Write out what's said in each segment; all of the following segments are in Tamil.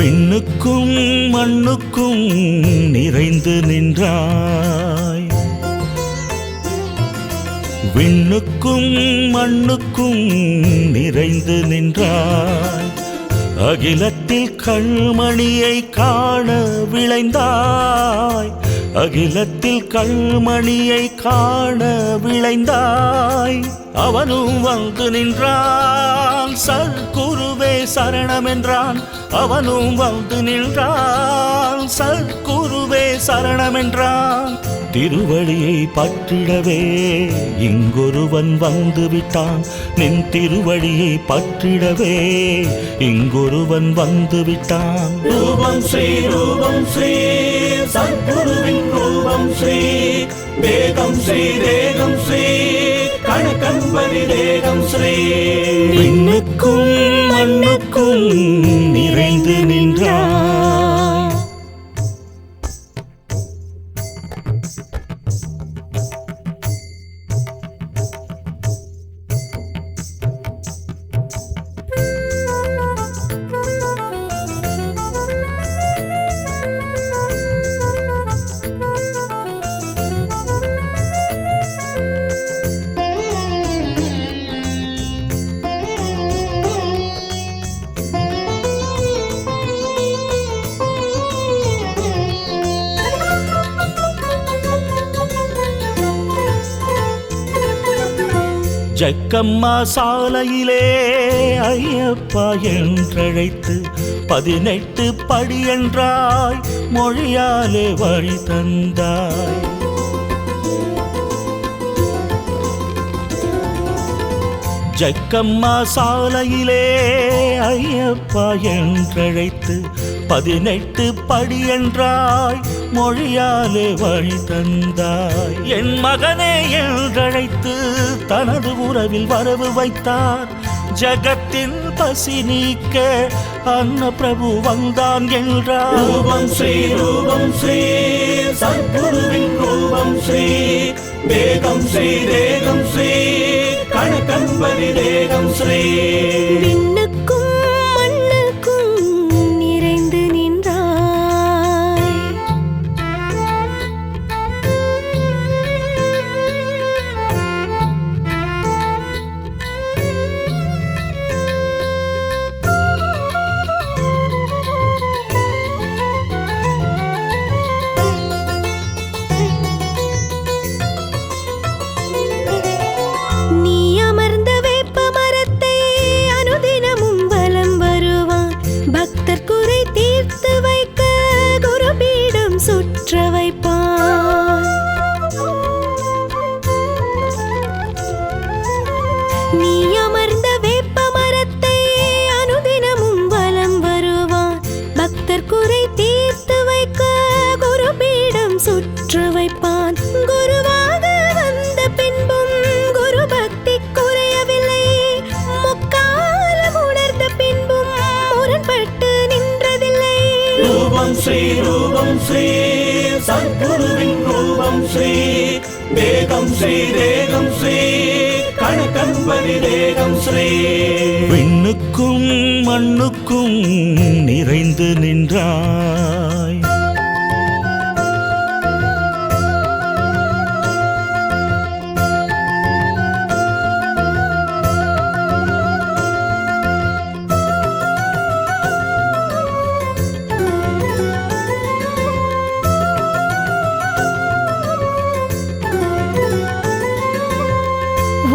விண்ணுக்கும் மண்ணுக்கும் நிறைந்து நின்றாய். விண்ணுக்கும் மண்ணுக்கும் நிறைந்து நின்றாய். அகிலத்தில் கண்மணியை காண விளைந்தாய். அகிலத்தில் கண்மணியை காண விளைந்தாய். அவனும் வந்து நின்றான், சற்குருவே சரணம் என்றான். அவனும் வந்து நின்றான், சற்குருவே சரணம் என்றான். திருவடியை பற்றிடவே இங்கொருவன் வந்து விட்டான். நின் திருவடியை பற்றிடவே இங்கொருவன் வந்து விட்டான். ரூபம் ஸ்ரீ ரூபம் ஸ்ரீ சத்குருவின் ரூபம் ஸ்ரீ. தேகம் ஸ்ரீ தேகம் ஸ்ரீ கணக்கன்பதி தேகம் ஸ்ரீ. விண்ணுக்கும் மண்ணுக்கும் நிறைந்து நின்றாய். ஜக்கம்மா சாலையிலே ஐயப்பா என்றழைத்து 18 படி என்றாய். மொழியாலே வழி தந்தாய். ஜக்கம்மா சாலையிலே ஐயப்பா என்றழைத்து 18 படி என்றாய். மொழியாலே வழி தந்தாய். என் மகனே என்றழைத்து தனது உறவில் வரவு வைத்தார். ஜகத்தின் பசி நீக்க அன்ன பிரபு வந்தான் என்றார். ரூபம் ஸ்ரீ ரூபம் ஸ்ரீ சத்குருவின் ரூபம் ஸ்ரீ. தேகம் ஸ்ரீ தேகம் ஸ்ரீ கணக்கன்பதி தேகம் ஸ்ரீ. விண்ணுக்கும் மண்ணுக்கும் நிறைந்து நின்றாய். நீ அமர்ந்த வேப்ப மரத்தை அனுதினமும் வலம் வருவான். பக்தர் குறை தீர்த்து வைக்க குருபீடம் சுற்ற வைப்பான். நீ அமர்ந்த வேப்ப மரத்தை அனுதினமும் வலம் வருவான். பக்தர் குறை தீர்த்து வைக்க குருபீடம் சுற்ற வைப்பான். குருவாக வந்த பின்பும் குரு பக்தி குறையவில்லை. முக்காலம் உணர்ந்த பின்பும் முரண்பட்டு நின்றதில்லை. ரூபம் ஸ்ரீ ரூபம் ஸ்ரீ சத்குருவின் ரூபம் ஸ்ரீ. தேகம் ஸ்ரீ தேகம் ஸ்ரீ கணக்கன்பதி தேகம் ஸ்ரீ. விண்ணுக்கும் மண்ணுக்கும் நிறைந்து நின்றாய்.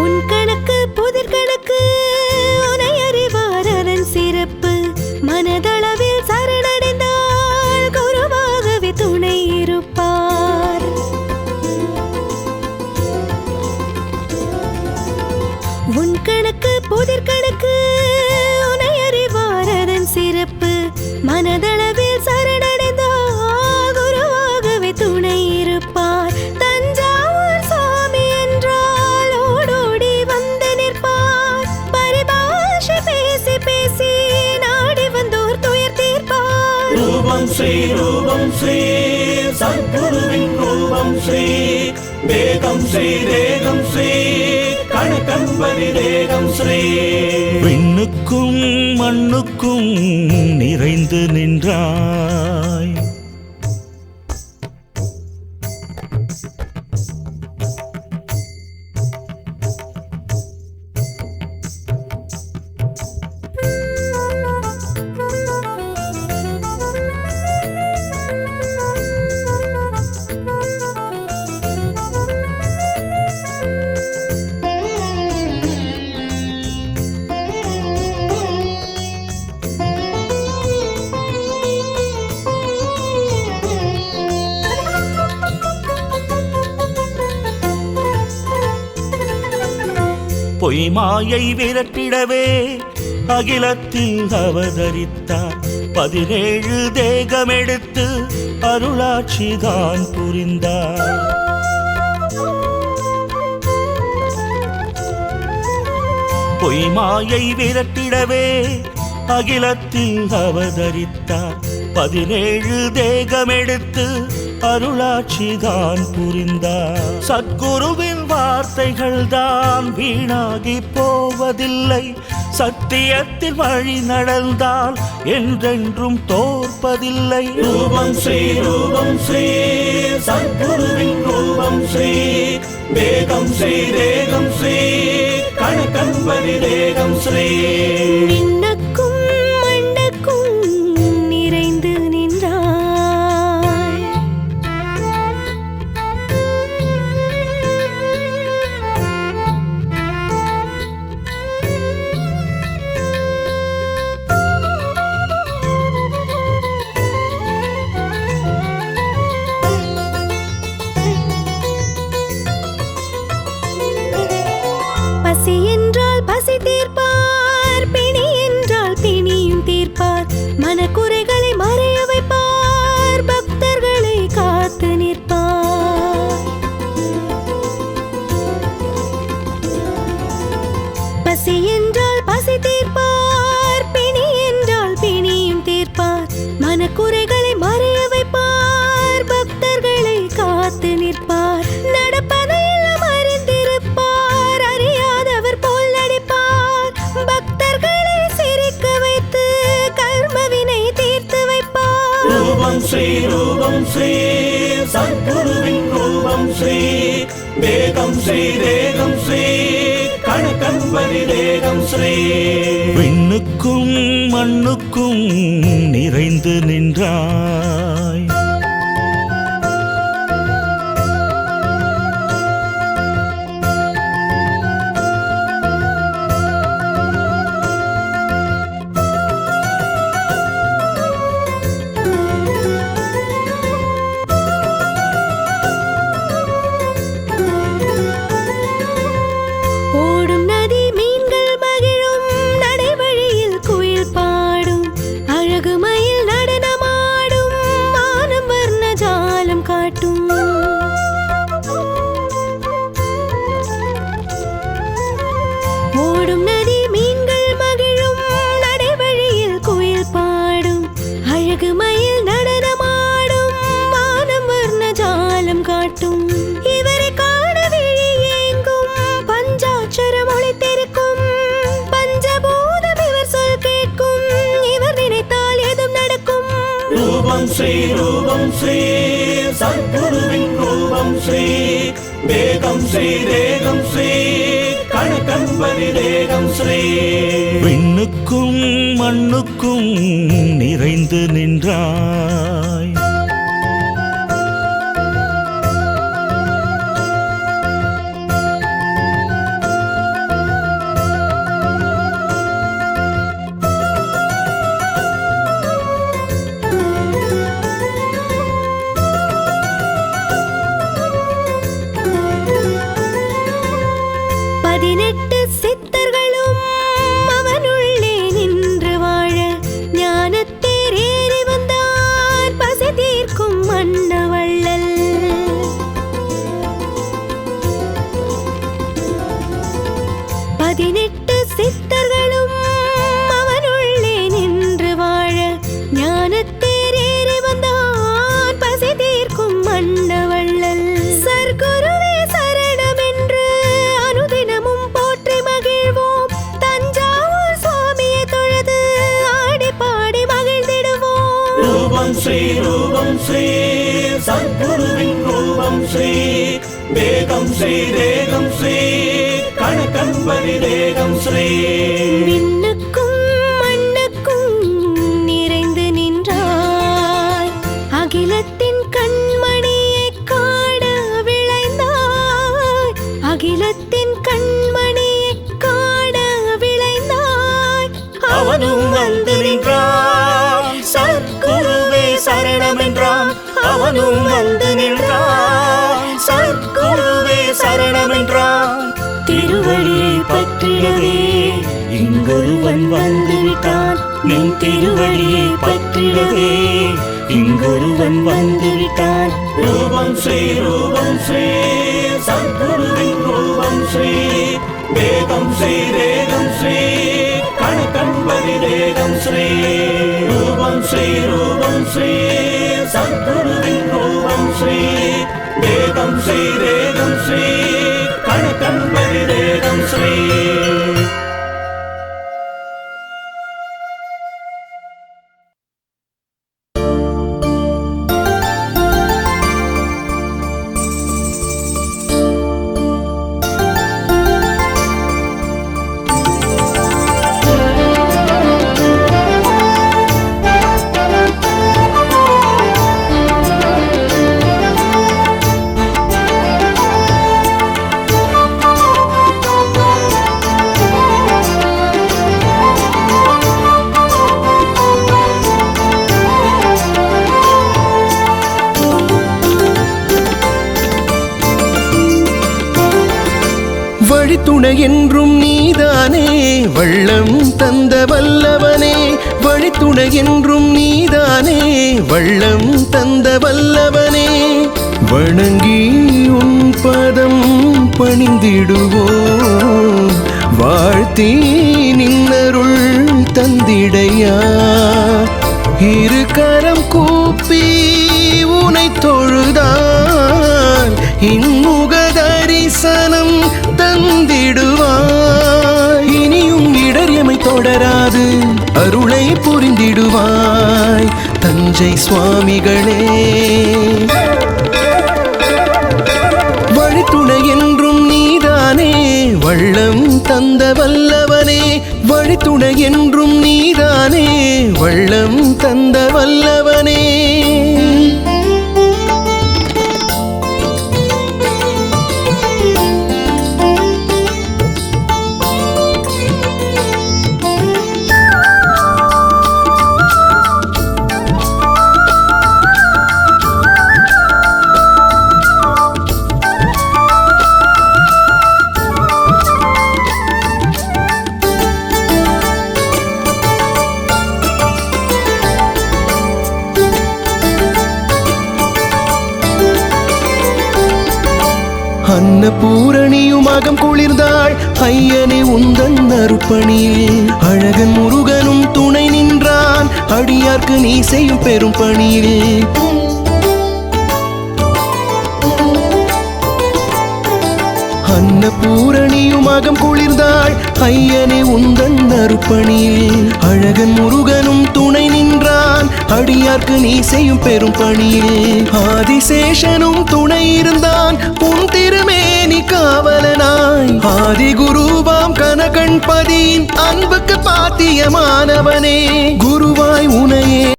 உன் கணக்கு புதிர் கணக்கு உனை அறிவார் அதன் சிறப்பு. மனதளவில் சரணடைந்தால் குருவாகவே துணை இருப்பார். உன் கணக்கு புதிர் கணக்கு உனை அறிவார் அதன் சிறப்பு. மனதளவில் சரணடைந்தால் குருவாகவே துணை இருப்பார். தஞ்சாவூர் சுவாமி என்றால் ஓடோடி வந்து நிற்பார். பரிபாஷை பேசி பேசி நாடி வந்தோர் துயர் தீர்ப்பார். ரூபம் ஸ்ரீ ரூபம் ஸ்ரீ சத்குருவின் ரூபம் ஸ்ரீ. தேகம் ஸ்ரீ தேகம் ஸ்ரீ கணக்க கணக்கன்பதி தேகம் ஸ்ரீ விண்ணுக்கும் மண்ணுக்கும் நிறைந்து நின்றாய். பொய்மாயை விரட்டிடவே அகிலத்தில் அவதரித்தார். 17 தேகமெடுத்து அருளாட்சிதான் புரிந்தார். பொய்மாயை விரட்டிடவே அகிலத்தில் அவதரித்தார். 17 தேகமெடுத்து அருளாட்சிதான் புரிந்தார். சத்குருவின் வார்த்தைகள் தான் வீணாகி போவதில்லை. சத்தியத்தில் வழி நடந்தால் என்றென்றும் தோற்பதில்லை. ரூபம் ஸ்ரீ சத்குருவின் ரூபம் ஸ்ரீ தேகம் ஸ்ரீ கணக்கன்பதி தேகம் ஸ்ரீ விண்ணுக்கும் மண்ணுக்கும் நிறைந்து நின்றாய். பசி என்றால் பசி தீர்ப்பார், பிணி என்றால் பிணியும் தீர்ப்பார். மனக்குறைகளை மறைய வைப்பார், பக்தர்களை காத்து நிற்பார். பசி என்றால் பசி தீர்ப்பார், பிணி என்றால் பிணியும் தீர்ப்பார். மனக்குறைகளை மறைய வைப்பார், பக்தர்களை காத்து நிற்பார். நடப்பதையெல்லாம் அறிந்திருப்பார், அறியாதவர் போல் நடிப்பார். பக்தர்களை சிரிக்க வைத்து கர்மவினை தீர்த்து வைப்பார். ரூபம் ஸ்ரீ சத்குருவின் ரூபம் ஸ்ரீ தேகம் ஸ்ரீ கணக்கன்பதி தேகம் ஸ்ரீ விண்ணுக்கும் மண்ணுக்கும் நிறைந்து நின்றாய். ஓடும் நதி மீன்கள் மகிழும், நடைவழியில் குயில் பாடும். அழகு மயில் நடனமாடும், வானம் வர்ண ஜாலம் காட்டும். ஓடும் நதி மீன்கள் மகிழும், நடைவழியில் குயில் பாடும். அழகு மயில் நடனமாடும், வானம் வர்ண ஜாலம் காட்டும். இவரை காண விழி ஏங்கும், பஞ்சாட்சரம் ஒளித்திருக்கும். பஞ்சபூதம் இவர் சொல் கேட்கும், இவர் நினைத்தால் எதுவும் நடக்கும். ரூபம் ஸ்ரீ சத்குருவின் ரூபம் ஸ்ரீ தேகம் ஸ்ரீ கணக்கன்பதி தேகம் ஸ்ரீ விண்ணுக்கும் மண்ணுக்கும் நிறைந்து நின்றாய். சித்தர்களும் அவனுள்ளே நின்று வாழ ஞானத்தேர் ஏறி வந்தார், பசி தீர்க்கும் மன்னவள்ளல். 18 சித்தர்களும் அவனுள்ளே நின்று வாழ ஞானத்தேர் ஏறி வந்தார், பசி தீர்க்கும் மன்னவள்ளல். சர்க்குருவே சரணம் என்று அனுதினமும் போற்றி ரூபம் ஸ்ரீ சத்குருவின் ரூபம் ஸ்ரீ தேகம் ஸ்ரீ கணக்கன்பதி தேகம் ஸ்ரீ விண்ணுக்கும் மண்ணுக்கும் நிறைந்து நின்றாய் அகிலத்தின் கண்மணியை காண விளைந்தாய் அகிலத்தின் கண்மணியை காண விளைந்தாய் அவனும் வந்து நின்றான் சத்குருவே சரணம் என்றான் அவனும் வந்து நின்றான் சத்குருவே சரணம் என்றான் திருவடியை பற்றிடவே இங்கொருவன் வந்து விட்டான் நின் திருவடியை பற்றிடவே இங்கொருவன் வந்து விட்டான் ரூபம் ஸ்ரீ சத்குருவின் ரூபம் ஸ்ரீ தேகம் ஸ்ரீ கணக்கன்பதி தேகம் ஸ்ரீ ரூபம் ஸ்ரீ சத்குருவின் ரூபம் ஸ்ரீ தேகம் ஸ்ரீ கணக்கன்பதி தேகம் ஸ்ரீ வழித்துணை என்றும் நீதானே வள்ளம் தந்த வல்லவனே வழித்துணை என்றும் நீதானே வள்ளம் தந்த வல்லவனே வணங்கி உன் பதம் பணிந்திடுவோம் வாழ்த்தி நின்னருள் தந்திடையா இரு கரம் கூப்பி உனை தொழுதான் இன்முக தரிசனம் தந்திடுவாய் இனியும் இடர் எமை தொடராது அருளை புரிந்திடுவாய் தஞ்சை சுவாமிகளே வழித்துணை என்றும் நீதானே வள்ளம் தந்த வல்லவனே வழித்துணை என்றும் நீதானே வள்ளம் தந்த வல்லவனே அன்னபூரணியும் அகம் குளிர்ந்தாள் ஐயனே உந்தன் அருப்பணியில் அழகன் முருகனும் துணை நின்றான் அடியார்க்கு நீ செய்யும் பெரும் பணியில் அன்னபூரணியும் அகம் குளிர்ந்தாள் ஐயனே உந்தன் அருப்பணியில் அழகன் முருகனும் துணை நின்றான் அடியார்க்கு நீ செய்யும் பெரும் பணியில் ஆதிசேஷனும் துணை இருந்தான் உன் திருமேனி காவலனாய் ஆதி குருவாம் கனகன்பதியின் அன்புக்கு பாத்தியமானவனே குருவாய் உனையே